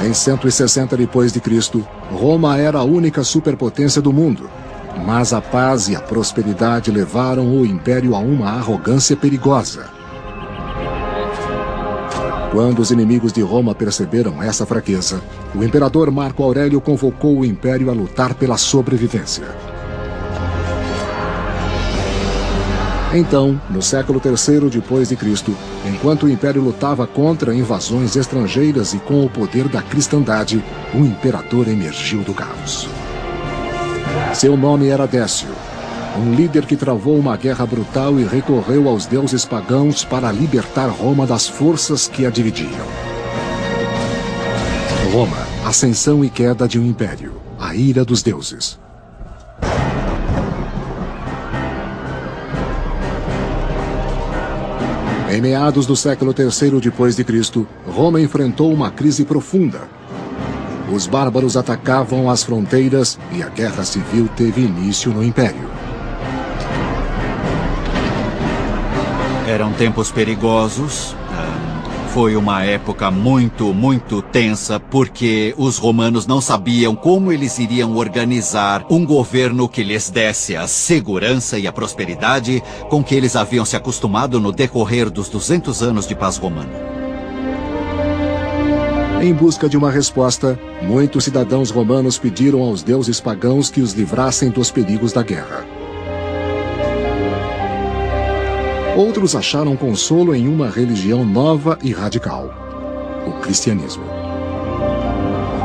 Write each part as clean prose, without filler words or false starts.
Em 160 depois de Cristo, Roma era a única superpotência do mundo, mas a paz e a prosperidade levaram o império a uma arrogância perigosa. Quando os inimigos de Roma perceberam essa fraqueza, o imperador Marco Aurélio convocou o império a lutar pela sobrevivência. Então, no século III depois de Cristo, enquanto o império lutava contra invasões estrangeiras e com o poder da cristandade, o imperador emergiu do caos. Seu nome era Décio, um líder que travou uma guerra brutal e recorreu aos deuses pagãos para libertar Roma das forças que a dividiam. Roma, ascensão e queda de um império, a ira dos deuses. Em meados do século III depois de Cristo, Roma enfrentou uma crise profunda. Os bárbaros atacavam as fronteiras e a guerra civil teve início no império. Eram tempos perigosos. Foi uma época muito tensa, porque os romanos não sabiam como eles iriam organizar um governo que lhes desse a segurança e a prosperidade com que eles haviam se acostumado no decorrer dos 200 anos de paz romana. Em busca de uma resposta, muitos cidadãos romanos pediram aos deuses pagãos que os livrassem dos perigos da guerra. Outros acharam consolo em uma religião nova e radical, o cristianismo.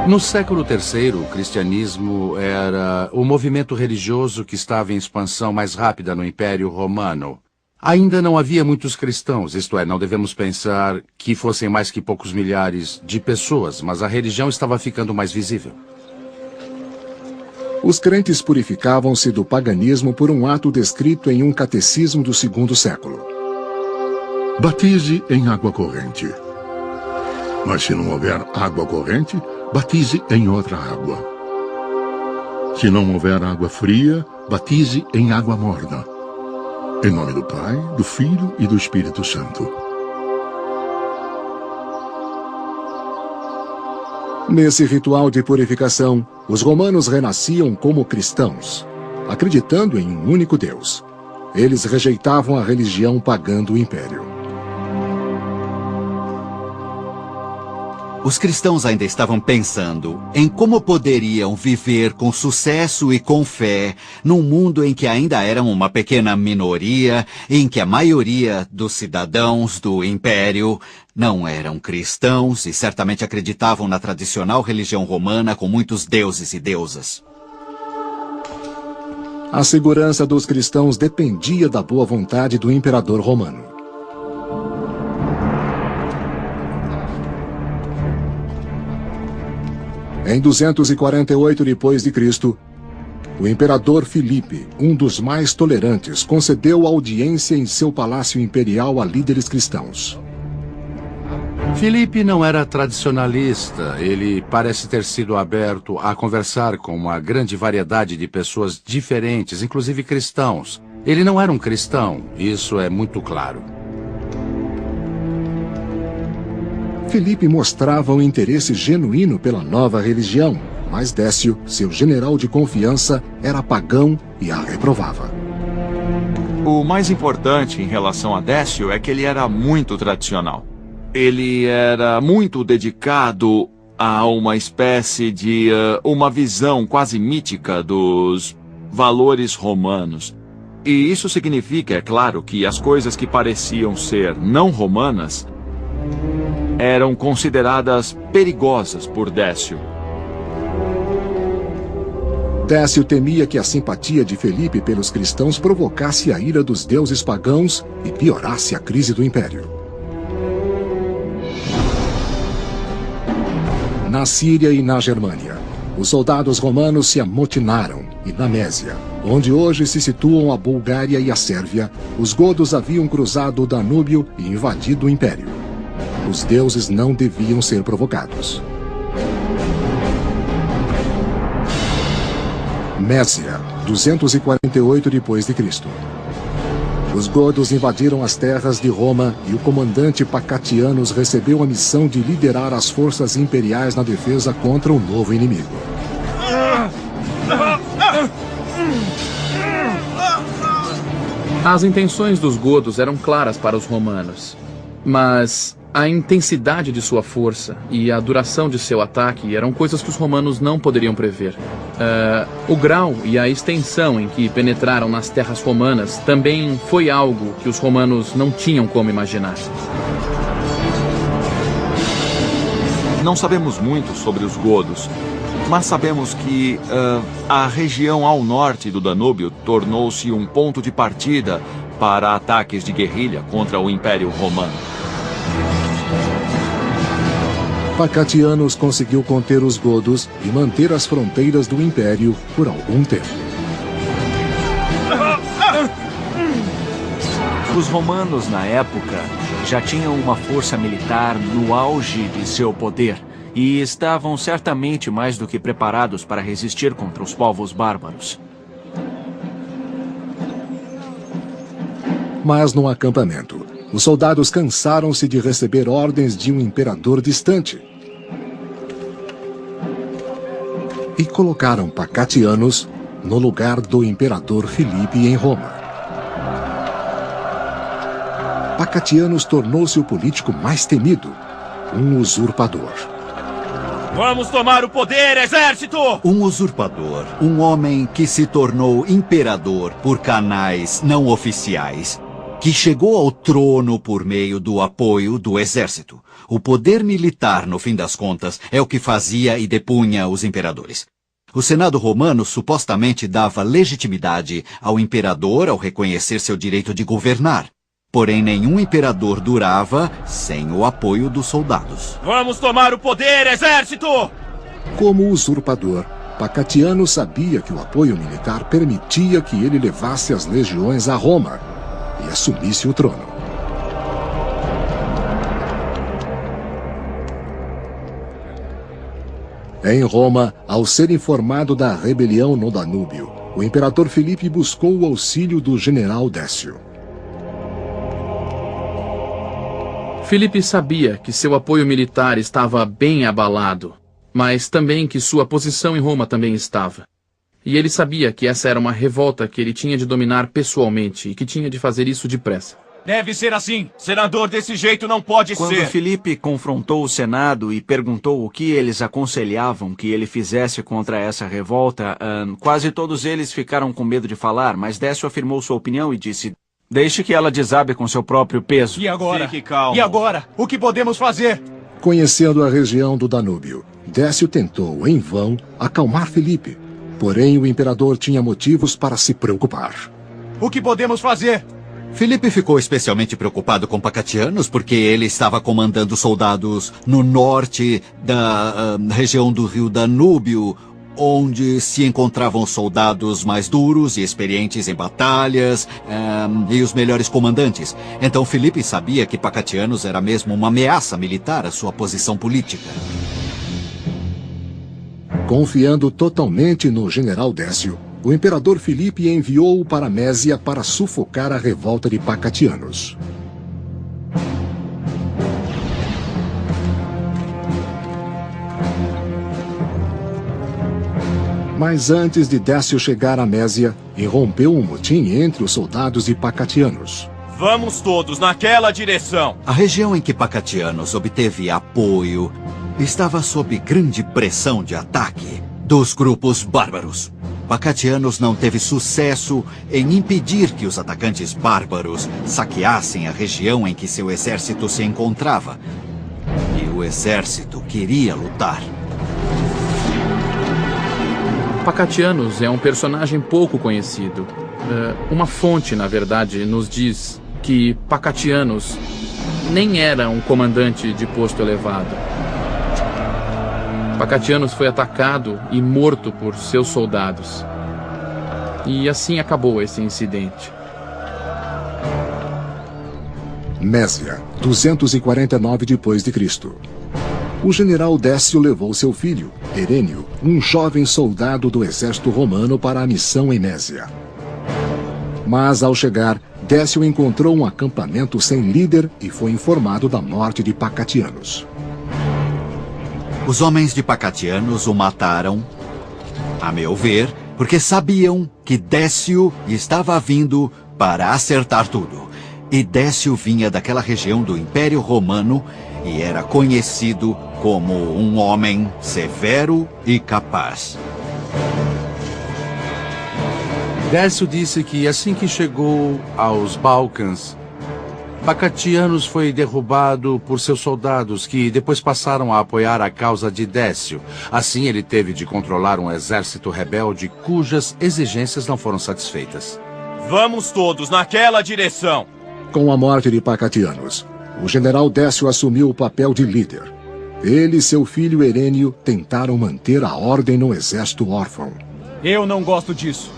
No século III, o cristianismo era o movimento religioso que estava em expansão mais rápida no Império Romano. Ainda não havia muitos cristãos, isto é, não devemos pensar que fossem mais que poucos milhares de pessoas, mas a religião estava ficando mais visível. Os crentes purificavam-se do paganismo por um ato descrito em um catecismo do II século. Batize em água corrente. Mas se não houver água corrente, batize em outra água. Se não houver água fria, batize em água morna. Em nome do Pai, do Filho e do Espírito Santo. Nesse ritual de purificação, os romanos renasciam como cristãos, acreditando em um único Deus. Eles rejeitavam a religião pagã do império. Os cristãos ainda estavam pensando em como poderiam viver com sucesso e com fé num mundo em que ainda eram uma pequena minoria, em que a maioria dos cidadãos do império não eram cristãos e certamente acreditavam na tradicional religião romana com muitos deuses e deusas. A segurança dos cristãos dependia da boa vontade do imperador romano. Em 248 depois de Cristo, o imperador Filipe, um dos mais tolerantes, concedeu audiência em seu palácio imperial a líderes cristãos. Filipe não era tradicionalista. Ele parece ter sido aberto a conversar com uma grande variedade de pessoas diferentes, inclusive cristãos. Ele não era um cristão, isso é muito claro. Filipe mostrava um interesse genuíno pela nova religião, mas Décio, seu general de confiança, era pagão e a reprovava. O mais importante em relação a Décio é que ele era muito tradicional. Ele era muito dedicado a uma espécie de uma visão quase mítica dos valores romanos. E isso significa, é claro, que as coisas que pareciam ser não romanas eram consideradas perigosas por Décio. Décio temia que a simpatia de Filipe pelos cristãos provocasse a ira dos deuses pagãos e piorasse a crise do império. Na Síria e na Germânia, os soldados romanos se amotinaram e na Mésia, onde hoje se situam a Bulgária e a Sérvia, os godos haviam cruzado o Danúbio e invadido o império. Os deuses não deviam ser provocados. Mésia, 248 depois de Cristo. Os godos invadiram as terras de Roma e o comandante Pacatianus recebeu a missão de liderar as forças imperiais na defesa contra o novo inimigo. As intenções dos godos eram claras para os romanos, mas a intensidade de sua força e a duração de seu ataque eram coisas que os romanos não poderiam prever. O grau e a extensão em que penetraram nas terras romanas também foi algo que os romanos não tinham como imaginar. Não sabemos muito sobre os godos, mas sabemos que a região ao norte do Danúbio tornou-se um ponto de partida para ataques de guerrilha contra o Império Romano. Pacatianus conseguiu conter os godos e manter as fronteiras do Império por algum tempo. Os romanos, na época, já tinham uma força militar no auge de seu poder e estavam certamente mais do que preparados para resistir contra os povos bárbaros. Mas no acampamento, os soldados cansaram-se de receber ordens de um imperador distante e colocaram Pacatianus no lugar do imperador Filipe em Roma. Pacatianus tornou-se o político mais temido, um usurpador. Vamos tomar o poder, exército! Um usurpador, um homem que se tornou imperador por canais não oficiais, que chegou ao trono por meio do apoio do exército. O poder militar, no fim das contas, é o que fazia e depunha os imperadores. O Senado romano supostamente dava legitimidade ao imperador ao reconhecer seu direito de governar. Porém, nenhum imperador durava sem o apoio dos soldados. Vamos tomar o poder, exército! Como usurpador, Pacatianus sabia que o apoio militar permitia que ele levasse as legiões a Roma e assumisse o trono. Em Roma, ao ser informado da rebelião no Danúbio, o imperador Filipe buscou o auxílio do general Décio. Filipe sabia que seu apoio militar estava bem abalado, mas também que sua posição em Roma também estava. E ele sabia que essa era uma revolta que ele tinha de dominar pessoalmente e que tinha de fazer isso depressa. Deve ser assim. Senador desse jeito não pode Quando ser. Filipe confrontou o Senado e perguntou o que eles aconselhavam que ele fizesse contra essa revolta, quase todos eles ficaram com medo de falar, mas Décio afirmou sua opinião e disse: deixe que ela desabe com seu próprio peso. E agora? Fique calmo. E agora? O que podemos fazer? Conhecendo a região do Danúbio, Décio tentou, em vão, acalmar Filipe. Porém, o imperador tinha motivos para se preocupar. O que podemos fazer? Filipe ficou especialmente preocupado com Pacatianus porque ele estava comandando soldados no norte da região do rio Danúbio, onde se encontravam soldados mais duros e experientes em batalhas e os melhores comandantes. Então Filipe sabia que Pacatianus era mesmo uma ameaça militar à sua posição política. Confiando totalmente no general Décio, o imperador Filipe enviou-o para Mésia para sufocar a revolta de Pacatianus. Mas antes de Décio chegar a Mésia, irrompeu um motim entre os soldados de Pacatianus. Vamos todos naquela direção. A região em que Pacatianus obteve apoio estava sob grande pressão de ataque dos grupos bárbaros. Pacatianus não teve sucesso em impedir que os atacantes bárbaros saqueassem a região em que seu exército se encontrava. E o exército queria lutar. Pacatianus é um personagem pouco conhecido. Uma fonte, na verdade, nos diz que Pacatianus nem era um comandante de posto elevado. Pacatianus foi atacado e morto por seus soldados. E assim acabou esse incidente. Mésia, 249 d.C. O general Décio levou seu filho, Herênio, um jovem soldado do exército romano, para a missão em Mésia. Mas ao chegar, Décio encontrou um acampamento sem líder e foi informado da morte de Pacatianos. Os homens de Pacatianos o mataram, a meu ver, porque sabiam que Décio estava vindo para acertar tudo. E Décio vinha daquela região do Império Romano e era conhecido como um homem severo e capaz. Décio disse que assim que chegou aos Balcãs, Pacatianos foi derrubado por seus soldados, que depois passaram a apoiar a causa de Décio. Assim, ele teve de controlar um exército rebelde cujas exigências não foram satisfeitas. Vamos todos naquela direção. Com a morte de Pacatianos, o general Décio assumiu o papel de líder. Ele e seu filho Herênio tentaram manter a ordem no exército órfão. Eu não gosto disso.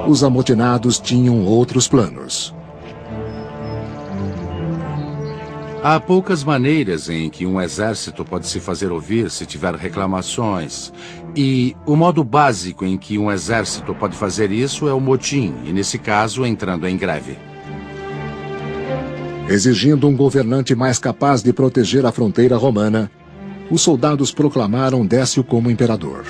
Os amotinados tinham outros planos. Há poucas maneiras em que um exército pode se fazer ouvir se tiver reclamações. E o modo básico em que um exército pode fazer isso é o motim, e nesse caso, entrando em greve. Exigindo um governante mais capaz de proteger a fronteira romana, os soldados proclamaram Décio como imperador.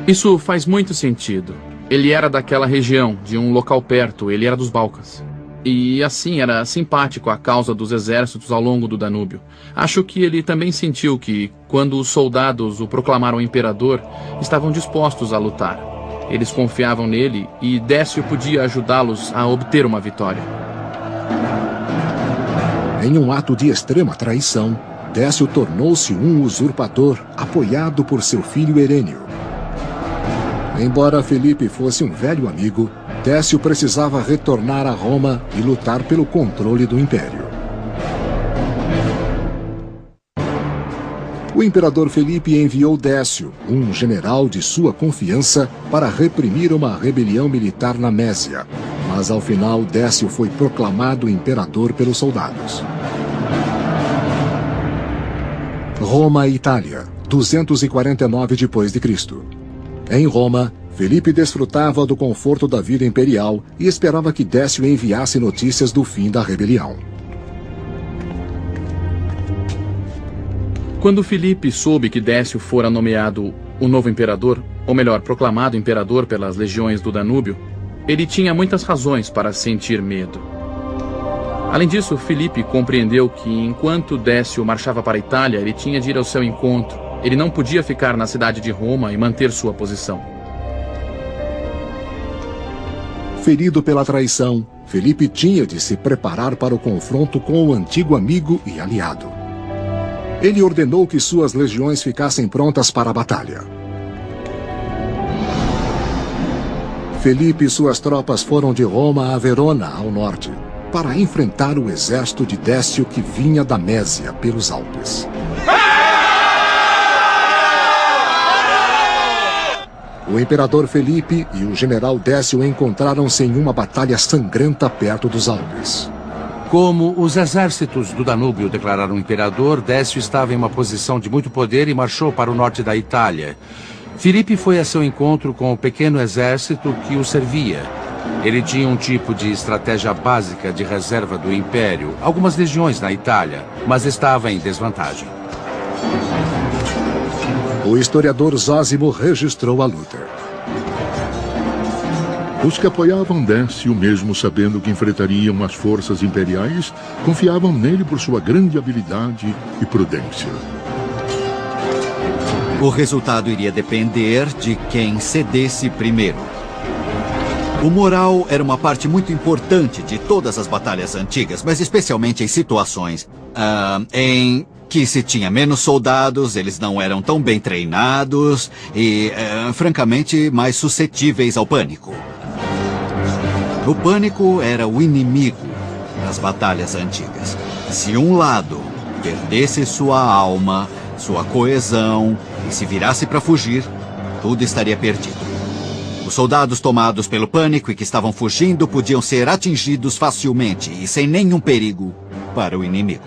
Isso faz muito sentido. Ele era daquela região, de um local perto, ele era dos Balcãs. E assim, era simpático à causa dos exércitos ao longo do Danúbio. Acho que ele também sentiu que, quando os soldados o proclamaram imperador, estavam dispostos a lutar. Eles confiavam nele e Décio podia ajudá-los a obter uma vitória. Em um ato de extrema traição, Décio tornou-se um usurpador apoiado por seu filho Herênio. Embora Felipe fosse um velho amigo, Décio precisava retornar a Roma e lutar pelo controle do império. O imperador Felipe enviou Décio, um general de sua confiança, para reprimir uma rebelião militar na Mésia. Mas ao final, Décio foi proclamado imperador pelos soldados. Roma e Itália, 249 d.C. Em Roma, Felipe desfrutava do conforto da vida imperial e esperava que Décio enviasse notícias do fim da rebelião. Quando Filipe soube que Décio fora nomeado o novo imperador, ou melhor, proclamado imperador pelas legiões do Danúbio, ele tinha muitas razões para sentir medo. Além disso, Filipe compreendeu que enquanto Décio marchava para a Itália, ele tinha de ir ao seu encontro. Ele não podia ficar na cidade de Roma e manter sua posição. Ferido pela traição, Felipe tinha de se preparar para o confronto com o antigo amigo e aliado. Ele ordenou que suas legiões ficassem prontas para a batalha. Felipe e suas tropas foram de Roma a Verona, ao norte, para enfrentar o exército de Décio que vinha da Mésia pelos Alpes. O imperador Felipe e o general Décio encontraram-se em uma batalha sangrenta perto dos Alpes. Como os exércitos do Danúbio declararam imperador, Décio estava em uma posição de muito poder e marchou para o norte da Itália. Filipe foi a seu encontro com o pequeno exército que o servia. Ele tinha um tipo de estratégia básica de reserva do Império, algumas legiões na Itália, mas estava em desvantagem. O historiador Zósimo registrou a luta. Os que apoiavam Décio, mesmo sabendo que enfrentariam as forças imperiais, confiavam nele por sua grande habilidade e prudência. O resultado iria depender de quem cedesse primeiro. O moral era uma parte muito importante de todas as batalhas antigas, mas especialmente em situações em que se tinha menos soldados, eles não eram tão bem treinados e, francamente, mais suscetíveis ao pânico. O pânico era o inimigo das batalhas antigas. Se um lado perdesse sua alma, sua coesão e se virasse para fugir, tudo estaria perdido. Os soldados tomados pelo pânico e que estavam fugindo podiam ser atingidos facilmente e sem nenhum perigo para o inimigo.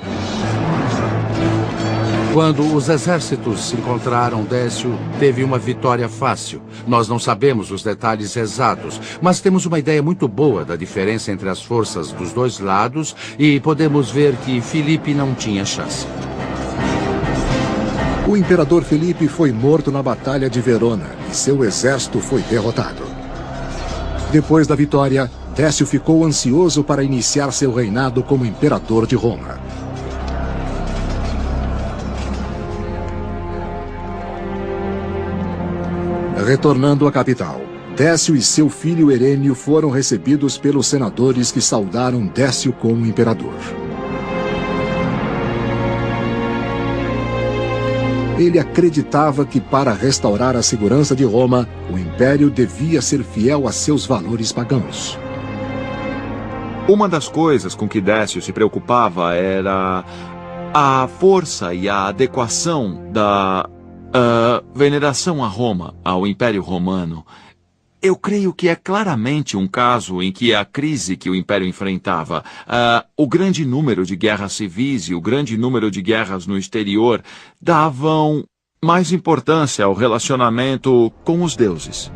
Quando os exércitos se encontraram, Décio teve uma vitória fácil. Nós não sabemos os detalhes exatos, mas temos uma ideia muito boa da diferença entre as forças dos dois lados e podemos ver que Filipe não tinha chance. O imperador Filipe foi morto na Batalha de Verona e seu exército foi derrotado. Depois da vitória, Décio ficou ansioso para iniciar seu reinado como imperador de Roma. Retornando à capital, Décio e seu filho Herênio foram recebidos pelos senadores que saudaram Décio como imperador. Ele acreditava que para restaurar a segurança de Roma, o império devia ser fiel a seus valores pagãos. Uma das coisas com que Décio se preocupava era a força e a adequação da veneração a Roma, ao Império Romano. Eu creio que é claramente um caso em que a crise que o Império enfrentava, o grande número de guerras civis e o grande número de guerras no exterior, davam mais importância ao relacionamento com os deuses.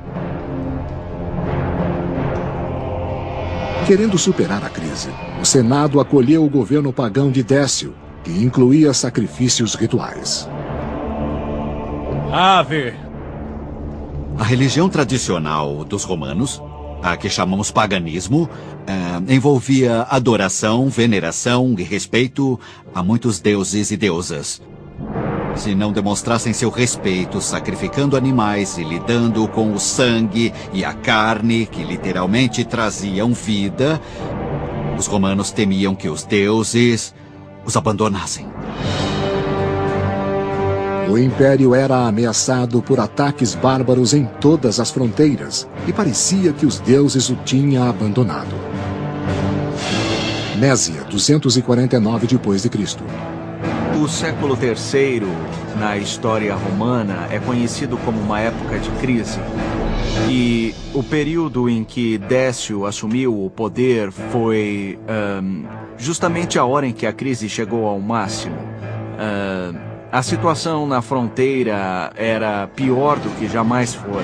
Querendo superar a crise, o Senado acolheu o governo pagão de Décio, que incluía sacrifícios rituais. Ave! A religião tradicional dos romanos, a que chamamos paganismo, envolvia adoração, veneração e respeito a muitos deuses e deusas. Se não demonstrassem seu respeito sacrificando animais e lidando com o sangue e a carne, que literalmente traziam vida, os romanos temiam que os deuses os abandonassem. O império era ameaçado por ataques bárbaros em todas as fronteiras e parecia que os deuses o tinham abandonado. Mésia, 249 d.C. O século III, na história romana, é conhecido como uma época de crise. E o período em que Décio assumiu o poder foi justamente a hora em que a crise chegou ao máximo. A situação na fronteira era pior do que jamais fora.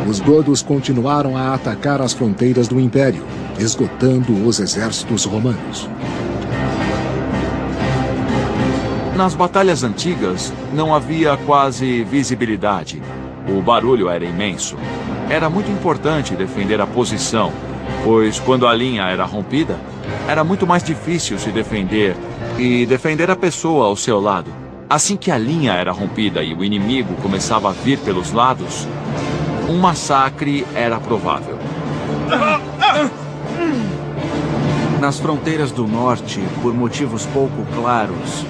Os godos continuaram a atacar as fronteiras do império, esgotando os exércitos romanos. Nas batalhas antigas, não havia quase visibilidade. O barulho era imenso. Era muito importante defender a posição, pois quando a linha era rompida, era muito mais difícil se defender e defender a pessoa ao seu lado. Assim que a linha era rompida e o inimigo começava a vir pelos lados, um massacre era provável. Nas fronteiras do norte, por motivos pouco claros,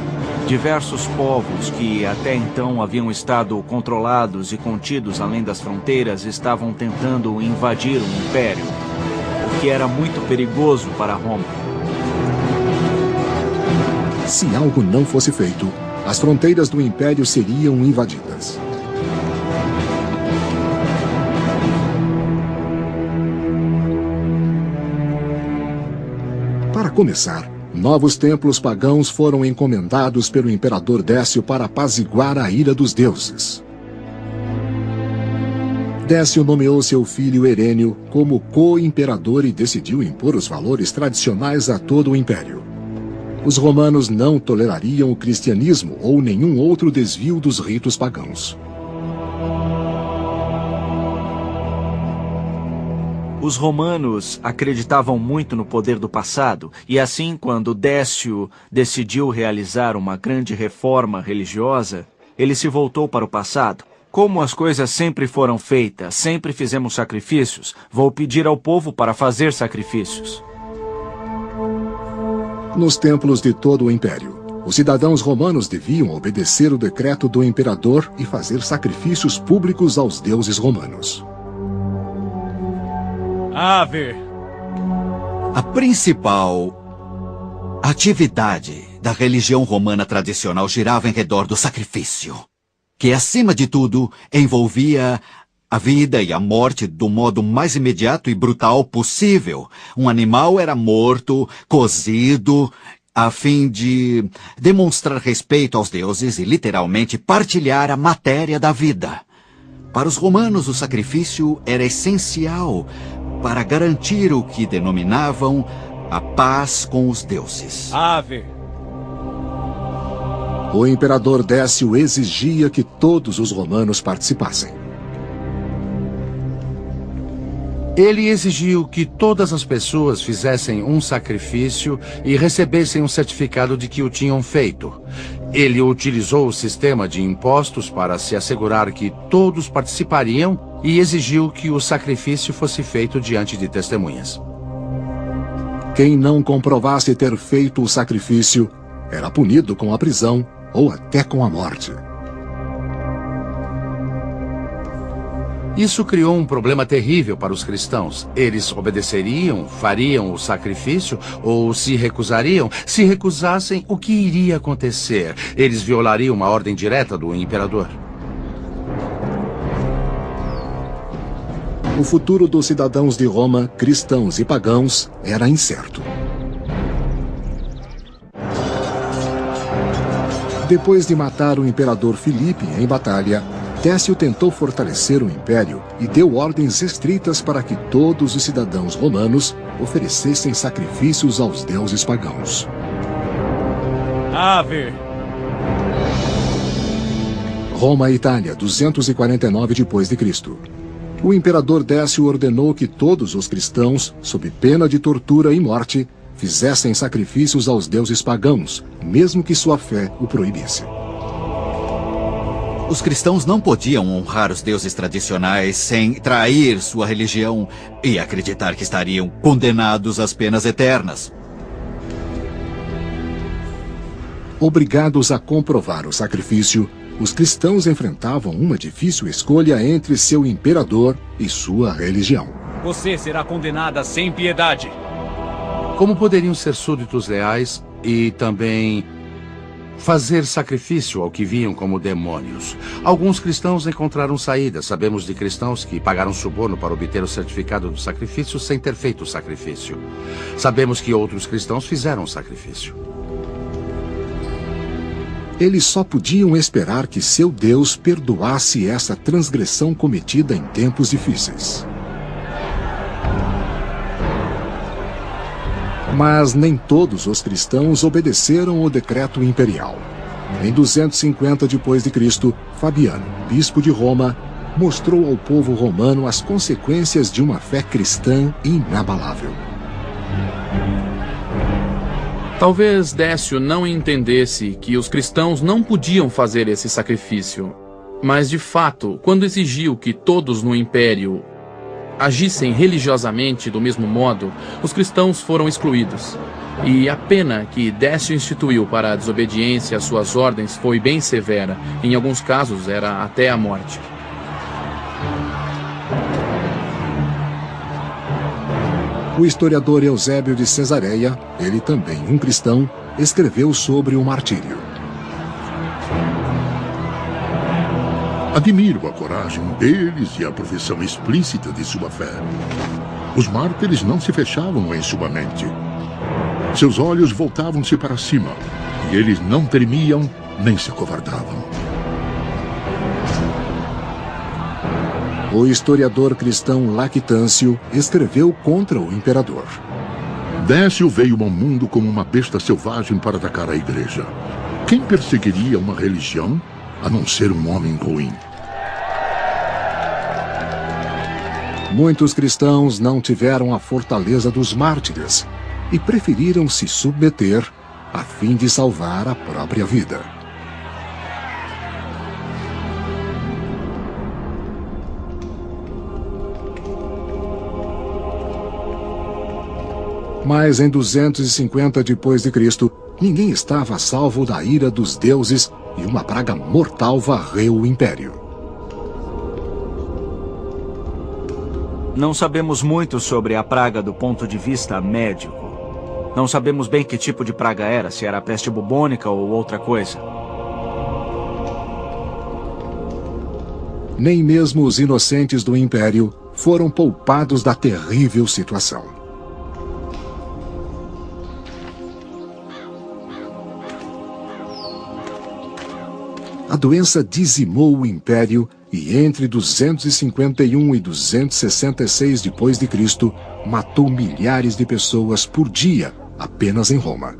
diversos povos que até então haviam estado controlados e contidos além das fronteiras estavam tentando invadir o império, o que era muito perigoso para Roma. Se algo não fosse feito, as fronteiras do império seriam invadidas. Para começar, novos templos pagãos foram encomendados pelo imperador Décio para apaziguar a ira dos deuses. Décio nomeou seu filho Herênio como co-imperador e decidiu impor os valores tradicionais a todo o império. Os romanos não tolerariam o cristianismo ou nenhum outro desvio dos ritos pagãos. Os romanos acreditavam muito no poder do passado, e assim, quando Décio decidiu realizar uma grande reforma religiosa, ele se voltou para o passado. Como as coisas sempre foram feitas, sempre fizemos sacrifícios, vou pedir ao povo para fazer sacrifícios. Nos templos de todo o império, os cidadãos romanos deviam obedecer o decreto do imperador e fazer sacrifícios públicos aos deuses romanos. Ave! A principal atividade da religião romana tradicional girava em redor do sacrifício, que, acima de tudo, envolvia a vida e a morte do modo mais imediato e brutal possível. Um animal era morto, cozido, a fim de demonstrar respeito aos deuses e literalmente partilhar a matéria da vida. Para os romanos, o sacrifício era essencial para garantir o que denominavam a paz com os deuses. Ave. O imperador Décio exigia que todos os romanos participassem. Ele exigiu que todas as pessoas fizessem um sacrifício e recebessem um certificado de que o tinham feito. Ele utilizou o sistema de impostos para se assegurar que todos participariam e exigiu que o sacrifício fosse feito diante de testemunhas. Quem não comprovasse ter feito o sacrifício era punido com a prisão ou até com a morte. Isso criou um problema terrível para os cristãos. Eles obedeceriam, fariam o sacrifício ou se recusariam? Se recusassem, o que iria acontecer? Eles violariam uma ordem direta do imperador. O futuro dos cidadãos de Roma, cristãos e pagãos, era incerto. Depois de matar o imperador Filipe em batalha, Décio tentou fortalecer o império e deu ordens estritas para que todos os cidadãos romanos oferecessem sacrifícios aos deuses pagãos. Ave. Roma e Itália, 249 d.C. O imperador Décio ordenou que todos os cristãos, sob pena de tortura e morte, fizessem sacrifícios aos deuses pagãos, mesmo que sua fé o proibisse. Os cristãos não podiam honrar os deuses tradicionais sem trair sua religião e acreditar que estariam condenados às penas eternas. Obrigados a comprovar o sacrifício, os cristãos enfrentavam uma difícil escolha entre seu imperador e sua religião. Você será condenada sem piedade. Como poderiam ser súditos leais e também fazer sacrifício ao que viam como demônios? Alguns cristãos encontraram saída. Sabemos de cristãos que pagaram suborno para obter o certificado do sacrifício sem ter feito o sacrifício. Sabemos que outros cristãos fizeram o sacrifício. Eles só podiam esperar que seu Deus perdoasse essa transgressão cometida em tempos difíceis. Mas nem todos os cristãos obedeceram o decreto imperial. Em 250 d.C., Fabiano, bispo de Roma, mostrou ao povo romano as consequências de uma fé cristã inabalável. Talvez Décio não entendesse que os cristãos não podiam fazer esse sacrifício. Mas, de fato, quando exigiu que todos no império agissem religiosamente do mesmo modo, os cristãos foram excluídos. E a pena que Décio instituiu para a desobediência às suas ordens foi bem severa. Em alguns casos, era até a morte. O historiador Eusébio de Cesareia, ele também um cristão, escreveu sobre o martírio. Admiro a coragem deles e a profissão explícita de sua fé. Os mártires não se fechavam em sua mente. Seus olhos voltavam-se para cima, e eles não tremiam nem se acovardavam. O historiador cristão Lactâncio escreveu contra o imperador. Décio veio ao mundo como uma besta selvagem para atacar a igreja. Quem perseguiria uma religião a não ser um homem ruim? Muitos cristãos não tiveram a fortaleza dos mártires e preferiram se submeter a fim de salvar a própria vida. Mas em 250 d.C., ninguém estava a salvo da ira dos deuses e uma praga mortal varreu o império. Não sabemos muito sobre a praga do ponto de vista médico. Não sabemos bem que tipo de praga era, se era a peste bubônica ou outra coisa. Nem mesmo os inocentes do império foram poupados da terrível situação. doença dizimou o império e entre 251 e 266 d.C., matou milhares de pessoas por dia apenas em Roma.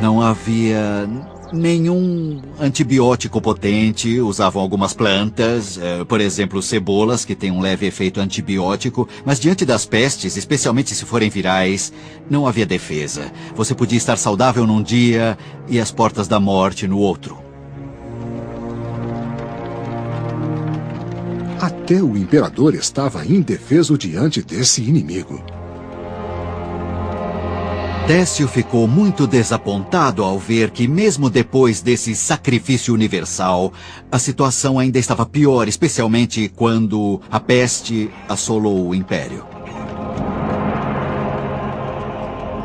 Não havia nenhum antibiótico potente, usavam algumas plantas, por exemplo, cebolas, que têm um leve efeito antibiótico, mas diante das pestes, especialmente se forem virais, não havia defesa. Você podia estar saudável num dia e às portas da morte no outro. Até o imperador estava indefeso diante desse inimigo. Décio ficou muito desapontado ao ver que, mesmo depois desse sacrifício universal, a situação ainda estava pior, especialmente quando a peste assolou o império.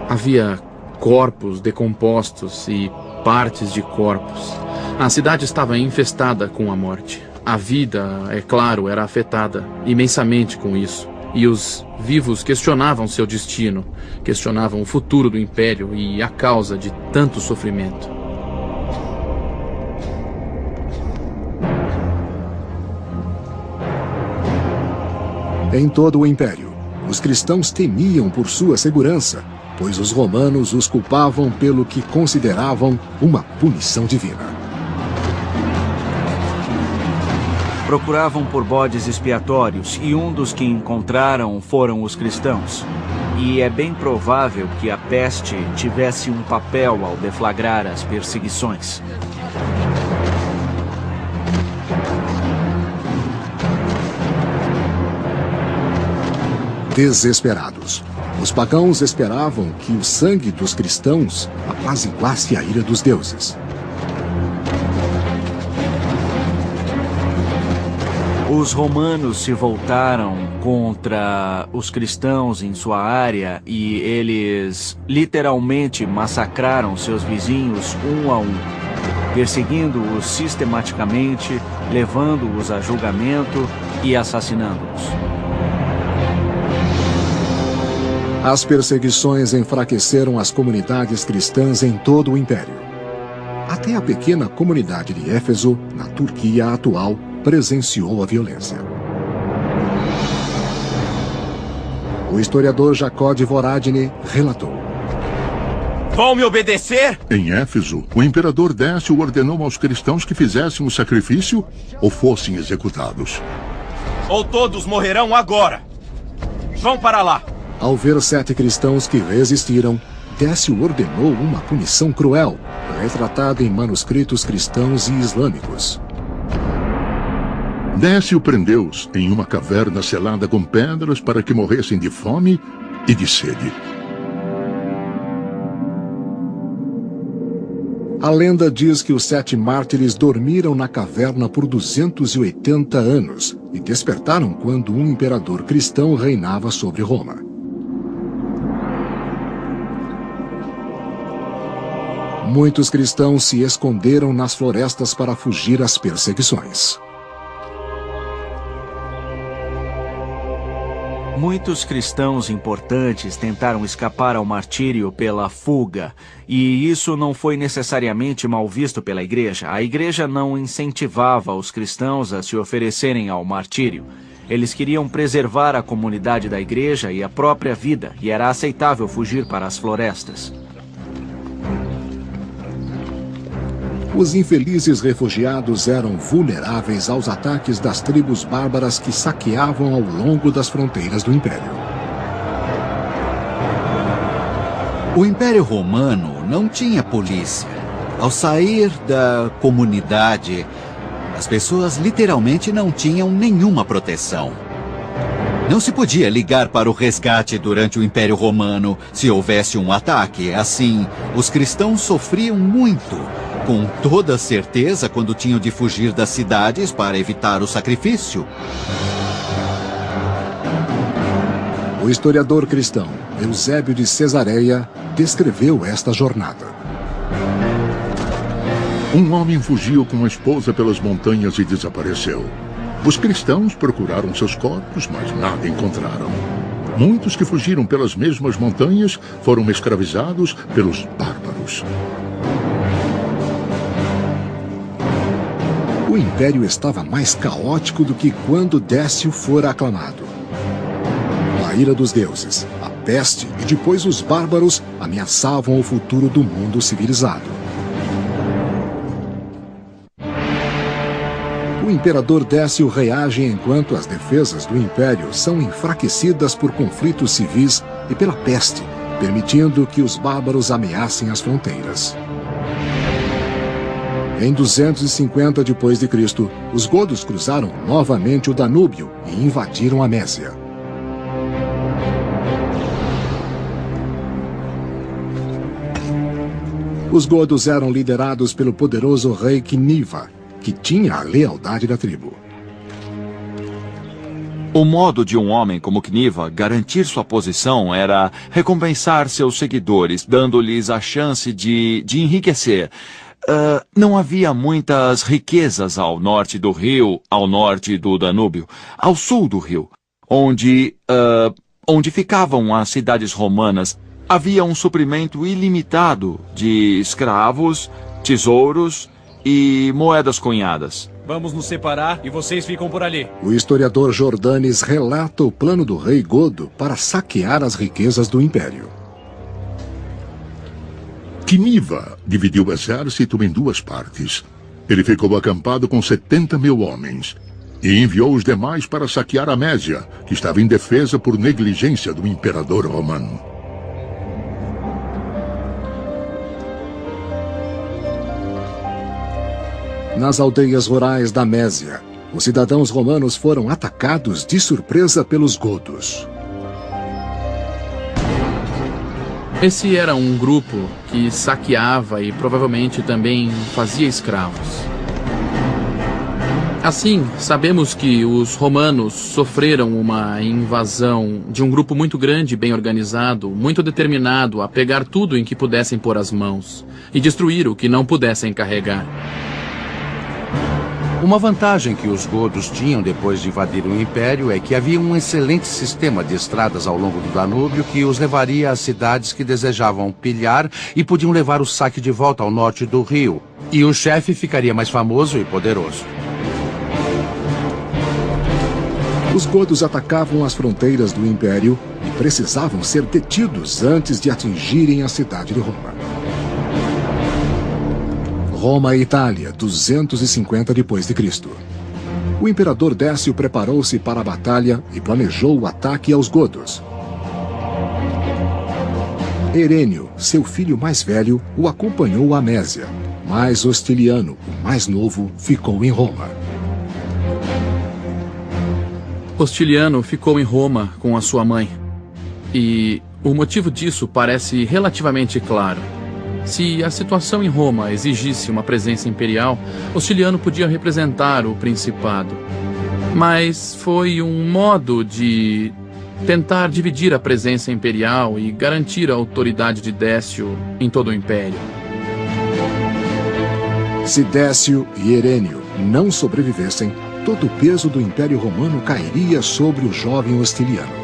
Havia corpos decompostos e partes de corpos. A cidade estava infestada com a morte. A vida, é claro, era afetada imensamente com isso. E os vivos questionavam seu destino, questionavam o futuro do império e a causa de tanto sofrimento. Em todo o império, os cristãos temiam por sua segurança, pois os romanos os culpavam pelo que consideravam uma punição divina. Procuravam por bodes expiatórios e um dos que encontraram foram os cristãos. E é bem provável que a peste tivesse um papel ao deflagrar as perseguições. Desesperados, os pagãos esperavam que o sangue dos cristãos apaziguasse a ira dos deuses. Os romanos se voltaram contra os cristãos em sua área e eles literalmente massacraram seus vizinhos um a um, perseguindo-os sistematicamente, levando-os a julgamento e assassinando-os. As perseguições enfraqueceram as comunidades cristãs em todo o império. Até a pequena comunidade de Éfeso, na Turquia atual, presenciou a violência. O historiador Jacó de Voradine relatou: Vão me obedecer? Em Éfeso, o imperador Décio ordenou aos cristãos que fizessem o sacrifício ou fossem executados. Ou todos morrerão agora. Vão para lá. Ao ver 7 cristãos que resistiram, Décio ordenou uma punição cruel, retratada em manuscritos cristãos e islâmicos. Décio prendeu-os em uma caverna selada com pedras para que morressem de fome e de sede. A lenda diz que os 7 mártires dormiram na caverna por 280 anos e despertaram quando um imperador cristão reinava sobre Roma. Muitos cristãos se esconderam nas florestas para fugir às perseguições. Muitos cristãos importantes tentaram escapar ao martírio pela fuga, e isso não foi necessariamente mal visto pela igreja. A igreja não incentivava os cristãos a se oferecerem ao martírio. Eles queriam preservar a comunidade da igreja e a própria vida, e era aceitável fugir para as florestas. Os infelizes refugiados eram vulneráveis aos ataques das tribos bárbaras que saqueavam ao longo das fronteiras do Império. O Império Romano não tinha polícia. Ao sair da comunidade, as pessoas literalmente não tinham nenhuma proteção. Não se podia ligar para o resgate durante o Império Romano se houvesse um ataque. Assim, os cristãos sofriam muito. Com toda certeza, quando tinham de fugir das cidades para evitar o sacrifício. O historiador cristão Eusébio de Cesareia descreveu esta jornada. Um homem fugiu com a esposa pelas montanhas e desapareceu. Os cristãos procuraram seus corpos, mas nada encontraram. Muitos que fugiram pelas mesmas montanhas foram escravizados pelos bárbaros. império estava mais caótico do que quando Décio fora aclamado. A ira dos deuses, a peste e depois os bárbaros ameaçavam o futuro do mundo civilizado. O imperador Décio reage enquanto as defesas do império são enfraquecidas por conflitos civis e pela peste, permitindo que os bárbaros ameacem as fronteiras. Em 250 d.C., os godos cruzaram novamente o Danúbio e invadiram a Mésia. Os godos eram liderados pelo poderoso rei Quiniva, que tinha a lealdade da tribo. O modo de um homem como Quiniva garantir sua posição era recompensar seus seguidores, dando-lhes a chance de enriquecer. Não havia muitas riquezas ao norte do rio, ao norte do Danúbio, ao sul do rio, onde ficavam as cidades romanas. Havia um suprimento ilimitado de escravos, tesouros e moedas cunhadas. Vamos nos separar e vocês ficam por ali. O historiador Jordanes relata o plano do rei Godo para saquear as riquezas do império. Quiniva dividiu o exército em duas partes. Ele ficou acampado com 70.000 homens e enviou os demais para saquear a Mésia, que estava indefesa por negligência do imperador romano. Nas aldeias rurais da Mésia, os cidadãos romanos foram atacados de surpresa pelos godos. Esse era um grupo que saqueava e provavelmente também fazia escravos. Assim, sabemos que os romanos sofreram uma invasão de um grupo muito grande, bem organizado, muito determinado a pegar tudo em que pudessem pôr as mãos e destruir o que não pudessem carregar. Uma vantagem que os godos tinham depois de invadir o império é que havia um excelente sistema de estradas ao longo do Danúbio que os levaria às cidades que desejavam pilhar e podiam levar o saque de volta ao norte do rio. E o chefe ficaria mais famoso e poderoso. Os godos atacavam as fronteiras do império e precisavam ser detidos antes de atingirem a cidade de Roma. Roma e Itália, 250 d.C. O imperador Décio preparou-se para a batalha e planejou o ataque aos godos. Herênio, seu filho mais velho, o acompanhou à Mésia, mas Hostiliano, o mais novo, ficou em Roma. Hostiliano ficou em Roma com a sua mãe. E o motivo disso parece relativamente claro. Se a situação em Roma exigisse uma presença imperial, Hostiliano podia representar o principado. Mas foi um modo de tentar dividir a presença imperial e garantir a autoridade de Décio em todo o império. Se Décio e Herênio não sobrevivessem, todo o peso do Império Romano cairia sobre o jovem Hostiliano.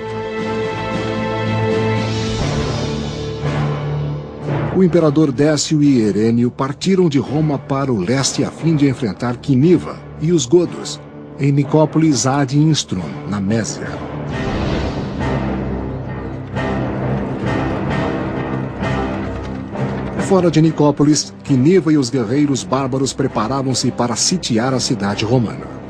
O imperador Décio e Herênio partiram de Roma para o leste a fim de enfrentar Quiniva e os godos, em Nicópolis ad Instrum, na Mésia. Fora de Nicópolis, Quiniva e os guerreiros bárbaros preparavam-se para sitiar a cidade romana.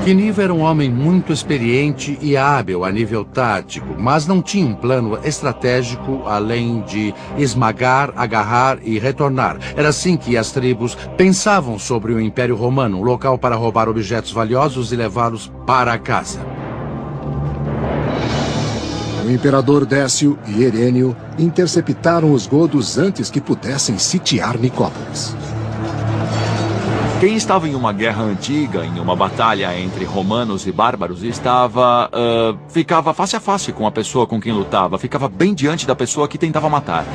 Quiniva era um homem muito experiente e hábil a nível tático, mas não tinha um plano estratégico além de esmagar, agarrar e retornar. Era assim que as tribos pensavam sobre o Império Romano, um local para roubar objetos valiosos e levá-los para casa. O imperador Décio e Herênio interceptaram os godos antes que pudessem sitiar Nicópolis. Quem estava em uma guerra antiga, em uma batalha entre romanos e bárbaros, ficava face a face com a pessoa com quem lutava, ficava bem diante da pessoa que tentava matar.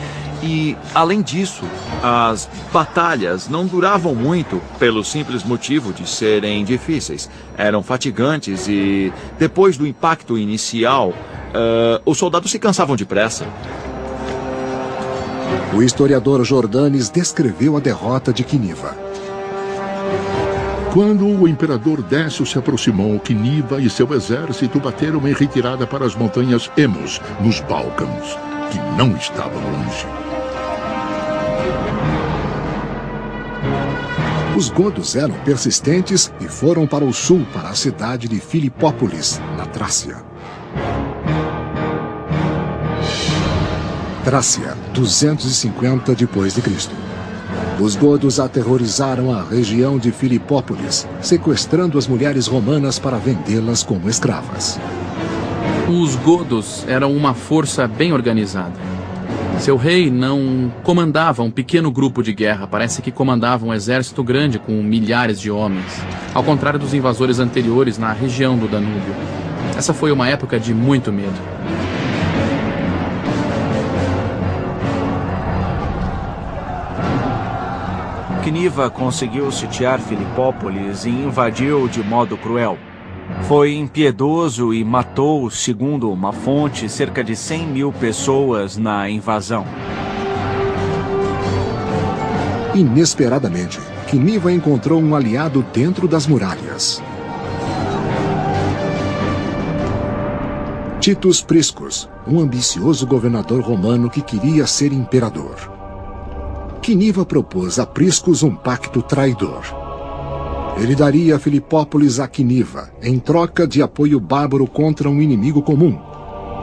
E, além disso, as batalhas não duravam muito pelo simples motivo de serem difíceis. Eram fatigantes e, depois do impacto inicial, os soldados se cansavam depressa. O historiador Jordanes descreveu a derrota de Quiniva. Quando o imperador Décio se aproximou, Quiniva e seu exército bateram em retirada para as montanhas Emos, nos Balcãs, que não estavam longe. Os godos eram persistentes e foram para o sul, para a cidade de Filipópolis, na Trácia. Trácia, 250 d.C. Os godos aterrorizaram a região de Filipópolis, sequestrando as mulheres romanas para vendê-las como escravas. Os godos eram uma força bem organizada. Seu rei não comandava um pequeno grupo de guerra, parece que comandava um exército grande com milhares de homens, ao contrário dos invasores anteriores na região do Danúbio. Essa foi uma época de muito medo. Quiniva conseguiu sitiar Filipópolis e invadiu de modo cruel. Foi impiedoso e matou, segundo uma fonte, cerca de 100.000 pessoas na invasão. Inesperadamente, Quiniva encontrou um aliado dentro das muralhas. Titus Priscus, um ambicioso governador romano que queria ser imperador. Quiniva propôs a Priscus um pacto traidor. Ele daria Filipópolis a Quiniva, em troca de apoio bárbaro contra um inimigo comum,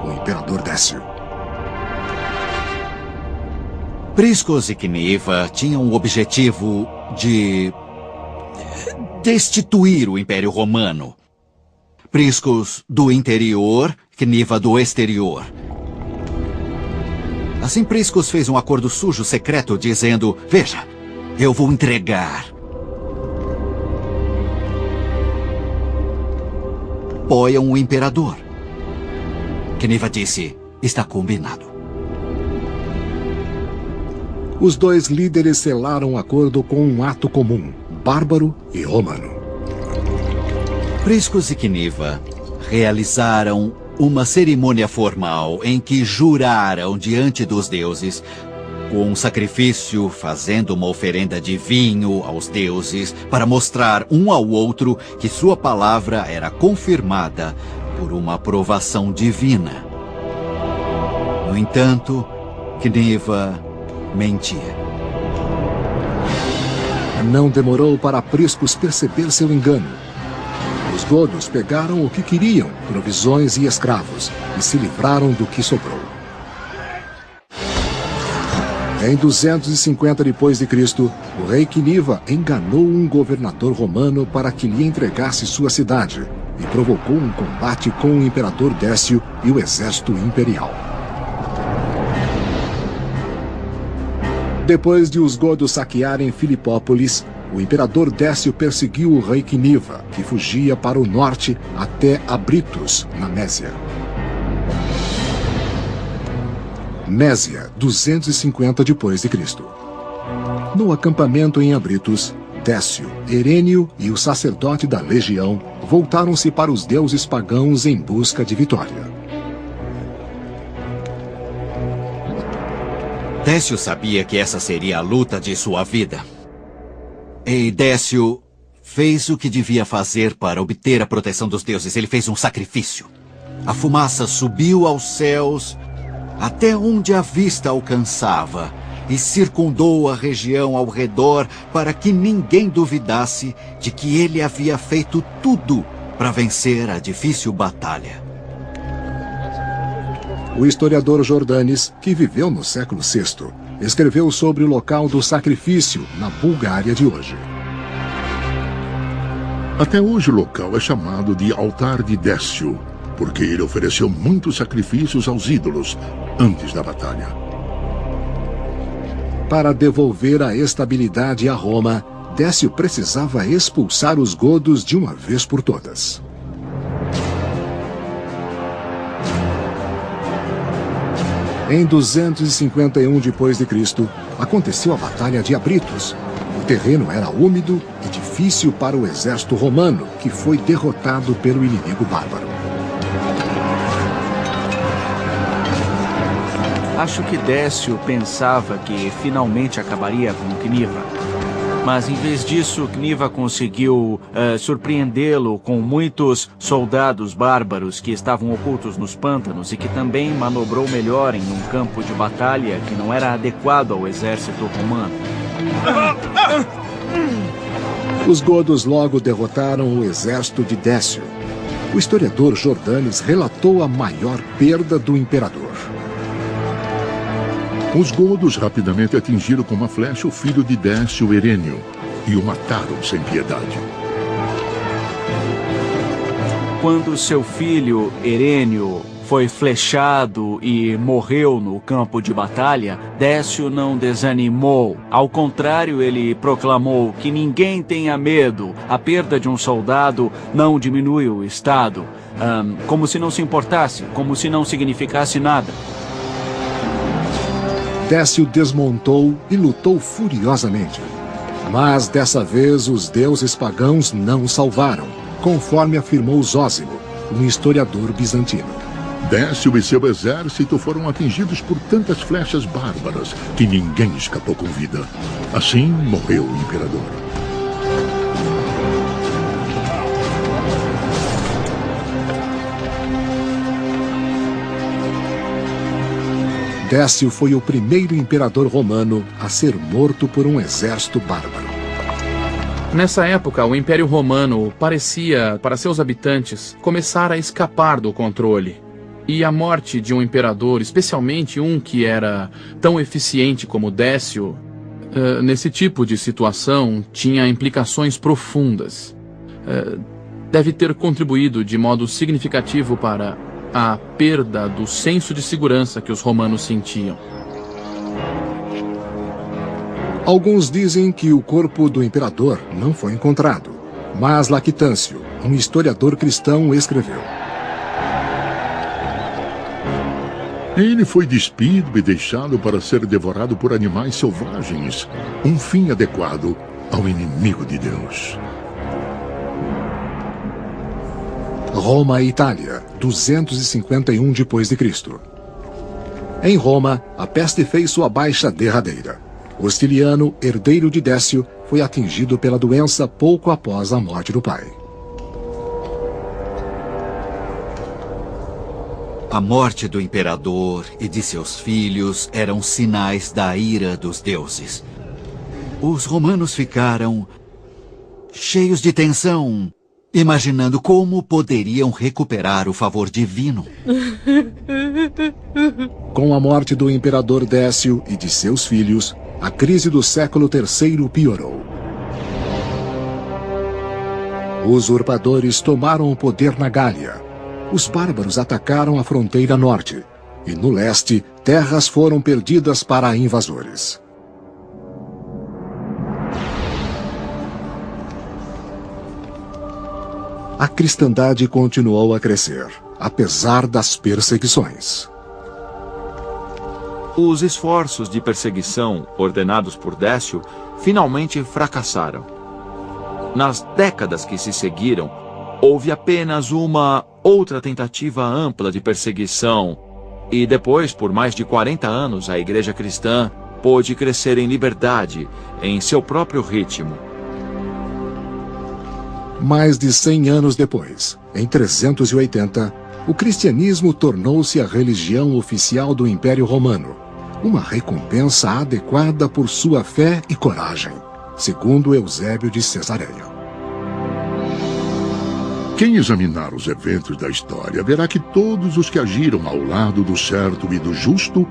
o imperador Décio. Priscus e Quiniva tinham o objetivo de destituir o Império Romano. Priscus do interior, Quiniva do exterior. Assim, Priscus fez um acordo sujo secreto dizendo: veja, eu vou entregar apoiam o imperador. Quiniva disse: está combinado. Os dois líderes selaram um acordo com um ato comum, bárbaro e romano. Priscus e Quiniva realizaram uma cerimônia formal em que juraram diante dos deuses, com um sacrifício, fazendo uma oferenda de vinho aos deuses, para mostrar um ao outro que sua palavra era confirmada por uma aprovação divina. No entanto, Quiniva mentia. Não demorou para Priscus perceber seu engano. Os godos pegaram o que queriam, provisões e escravos, e se livraram do que sobrou. Em 250 d.C., o rei Quiniva enganou um governador romano para que lhe entregasse sua cidade e provocou um combate com o imperador Décio e o exército imperial. Depois de os godos saquearem Filipópolis, o imperador Décio perseguiu o rei Quiniva, que fugia para o norte até Abritos, na Mésia. Mésia, 250 d.C. No acampamento em Abritos, Décio, Herênio e o sacerdote da legião voltaram-se para os deuses pagãos em busca de vitória. Décio sabia que essa seria a luta de sua vida. E Décio fez o que devia fazer para obter a proteção dos deuses. Ele fez um sacrifício. A fumaça subiu aos céus até onde a vista alcançava e circundou a região ao redor para que ninguém duvidasse de que ele havia feito tudo para vencer a difícil batalha. O historiador Jordanes, que viveu no século VI, escreveu sobre o local do sacrifício na Bulgária de hoje. Até hoje o local é chamado de Altar de Décio, porque ele ofereceu muitos sacrifícios aos ídolos antes da batalha. Para devolver a estabilidade a Roma, Décio precisava expulsar os godos de uma vez por todas. Em 251 d.C., aconteceu a Batalha de Abritos. O terreno era úmido e difícil para o exército romano, que foi derrotado pelo inimigo bárbaro. Acho que Décio pensava que finalmente acabaria com Quiniva. Mas em vez disso, Cniva conseguiu surpreendê-lo com muitos soldados bárbaros que estavam ocultos nos pântanos e que também manobrou melhor em um campo de batalha que não era adequado ao exército romano. Os godos logo derrotaram o exército de Décio. O historiador Jordanes relatou a maior perda do imperador. Os godos rapidamente atingiram com uma flecha o filho de Décio, Herênio, e o mataram sem piedade. Quando seu filho, Herênio, foi flechado e morreu no campo de batalha, Décio não desanimou. Ao contrário, ele proclamou que ninguém tenha medo. A perda de um soldado não diminui o Estado. Como se não se importasse, como se não significasse nada. Décio desmontou e lutou furiosamente. Mas dessa vez os deuses pagãos não o salvaram, conforme afirmou Zósimo, um historiador bizantino. Décio e seu exército foram atingidos por tantas flechas bárbaras que ninguém escapou com vida. Assim morreu o imperador. Décio foi o primeiro imperador romano a ser morto por um exército bárbaro. Nessa época, o Império Romano parecia, para seus habitantes, começar a escapar do controle. E a morte de um imperador, especialmente um que era tão eficiente como Décio, nesse tipo de situação, tinha implicações profundas. Deve ter contribuído de modo significativo para a perda do senso de segurança que os romanos sentiam. Alguns dizem que o corpo do imperador não foi encontrado, mas Lactâncio, um historiador cristão, escreveu: Ele foi despido e deixado para ser devorado por animais selvagens, um fim adequado ao inimigo de Deus. Roma e Itália, 251 d.C. Em Roma, a peste fez sua baixa derradeira. Hostiliano, herdeiro de Décio, foi atingido pela doença pouco após a morte do pai. A morte do imperador e de seus filhos eram sinais da ira dos deuses. Os romanos ficaram cheios de tensão, imaginando como poderiam recuperar o favor divino. Com a morte do imperador Décio e de seus filhos, a crise do século III piorou. Os usurpadores tomaram o poder na Gália. Os bárbaros atacaram a fronteira norte, e no leste, terras foram perdidas para invasores. A cristandade continuou a crescer, apesar das perseguições. Os esforços de perseguição ordenados por Décio finalmente fracassaram. Nas décadas que se seguiram, houve apenas uma outra tentativa ampla de perseguição, e depois, por mais de 40 anos, a Igreja Cristã pôde crescer em liberdade, em seu próprio ritmo. Mais de 100 anos depois, em 380, o cristianismo tornou-se a religião oficial do Império Romano, uma recompensa adequada por sua fé e coragem, segundo Eusébio de Cesareia. Quem examinar os eventos da história verá que todos os que agiram ao lado do certo e do justo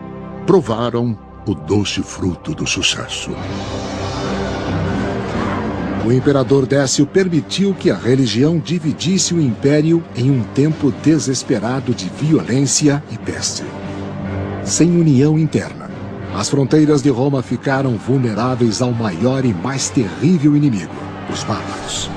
provaram o doce fruto do sucesso. O imperador Décio permitiu que a religião dividisse o império em um tempo desesperado de violência e peste. Sem união interna, as fronteiras de Roma ficaram vulneráveis ao maior e mais terrível inimigo, os bárbaros.